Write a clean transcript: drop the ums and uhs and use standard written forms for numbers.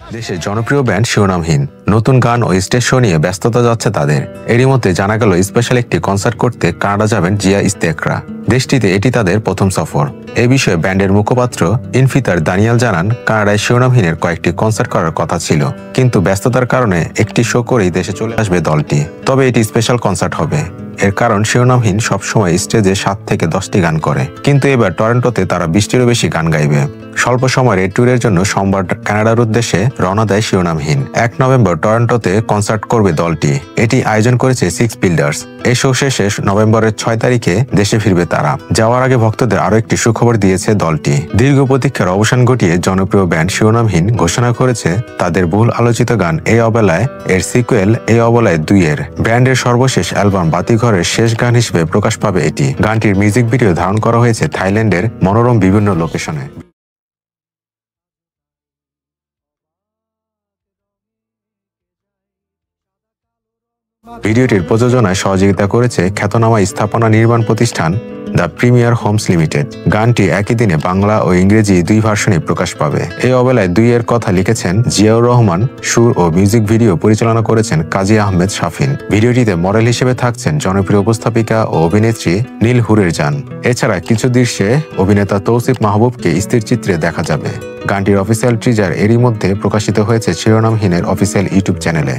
দেশের জনপ্রিয় ব্যান্ড শিরোনামহীন নতুন গান ও স্টেজ শো নিয়ে ব্যস্ততা যাচ্ছে তাদের। এরই মধ্যে জানা গেল স্পেশাল একটি কনসার্ট করতে কানাডা যাবেন জিয়া ইস্তেকরা। দেশটিতে এটি তাদের প্রথম সফর। এ বিষয়ে ব্যান্ডের মুখপাত্র ইনফিতার দানিয়াল জানান, কানাডায় শিরোনামহীনের কয়েকটি কনসার্ট করার কথা ছিল, কিন্তু ব্যস্ততার কারণে একটি শো করেই দেশে চলে আসবে দলটি। তবে এটি স্পেশাল কনসার্ট হবে। এর কারণ শিরোনামহীন সবসময় স্টেজে 7 থেকে 10টি গান করে, কিন্তু এবার টরন্টোতে তারা 20টিরও বেশি গান গাইবে। স্বল্প সময়ের এই ট্যুরের জন্য সোমবার কানাডার উদ্দেশ্যে রওনা দেয় শিরোনামহীন। 1 নভেম্বর টরন্টোতে কনসার্ট করবে দলটি। এটি আয়োজন করেছে সিক্স বিল্ডার্স। এই শো শেষে নভেম্বরের 6 তারিখে দেশে ফিরবে তারা। যাওয়ার আগে ভক্তদের আরও একটি সুখবর দিয়েছে দলটি। দীর্ঘ প্রতীক্ষার অবসান ঘটিয়ে জনপ্রিয় ব্যান্ড শিরোনামহীন ঘোষণা করেছে তাদের বহুল আলোচিত গান এই অবেলায় এর সিকুয়েল এই অবলায় 2 এর। ব্যান্ডের সর্বশেষ অ্যালবাম বাতিঘরের শেষ গান হিসেবে প্রকাশ পাবে এটি। গানটির মিউজিক ভিডিও ধারণ করা হয়েছে থাইল্যান্ডের মনোরম বিভিন্ন লোকেশনে। ভিডিওটির প্রযোজনায় সহযোগিতা করেছে খ্যাতনামা স্থাপনা নির্মাণ প্রতিষ্ঠান দ্য প্রিমিয়ার হোমস লিমিটেড। গানটি একই দিনে বাংলা ও ইংরেজি 2 ভার্সনে প্রকাশ পাবে। এই অবেলায় 2 এর কথা লিখেছেন জিয়াউর রহমান, সুর ও মিউজিক ভিডিও পরিচালনা করেছেন কাজী আহমেদ শাফিন। ভিডিওটিতে মডেল হিসেবে থাকছেন জনপ্রিয় উপস্থাপিকা ও অভিনেত্রী নীল হুরের জান। এছাড়া কিছু দৃশ্যে অভিনেতা তৌসিফ মাহবুবকে স্থির চিত্রে দেখা যাবে। গানটির অফিসিয়াল টিজার এরই মধ্যে প্রকাশিত হয়েছে শিরোনামহীনের অফিসিয়াল ইউটিউব চ্যানেলে।